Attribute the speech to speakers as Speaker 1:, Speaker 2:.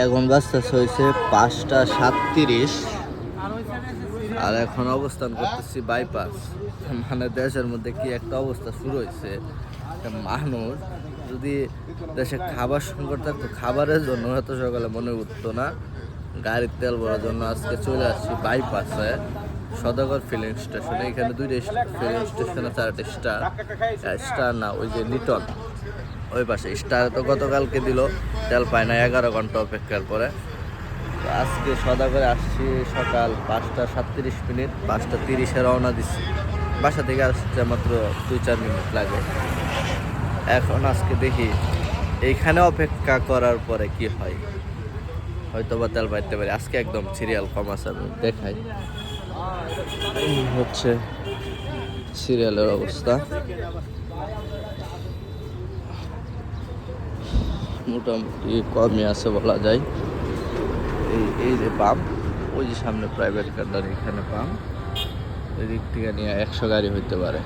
Speaker 1: এখন বাজতেছে হয়েছে 5টা 37। আর এখন অবস্থান করতেছি বাইপাস। মানে দেশের মধ্যে কি একটা অবস্থা শুরু হয়েছে। মানুষ যদি দেশে খাবার সংকট থাকতো, খাবারের জন্য এত সকালে মনে উঠতো না। গাড়ির তেল ভরার জন্য আজকে চলে আসছি বাইপাসে, সদাগর ফিলিং স্টেশনে। এখানে 2টা ফিলিং স্টেশন আছে, 4টা স্টার। স্টার না, ওই যে লিটন ওই পাশে। স্টার তো গতকালকে দিল, তেল পায় না 11 ঘন্টা অপেক্ষার পরে। তো আজকে সদাগরে আসছি সকাল 5টা 37 মিনিট, 5টা 30-এ রওনা দিচ্ছি। বাসা থেকে আসতে মাত্র 2-4 মিনিট লাগে। এখন আজকে দেখি এইখানে অপেক্ষা করার পরে কি হয়, হয়তো বা তেল পাইতে পারি। আজকে একদম সিরিয়াল কম আছে, আমি দেখাই। এই হচ্ছে সিরিয়ালের অবস্থা, মোটামুটি কমই আছে বলা যায়। এই যে পাম্প, ওই যে সামনে প্রাইভেট কার, এখানে পাম্প। এদিক থেকে নিয়ে 100 গাড়ি হইতে পারে।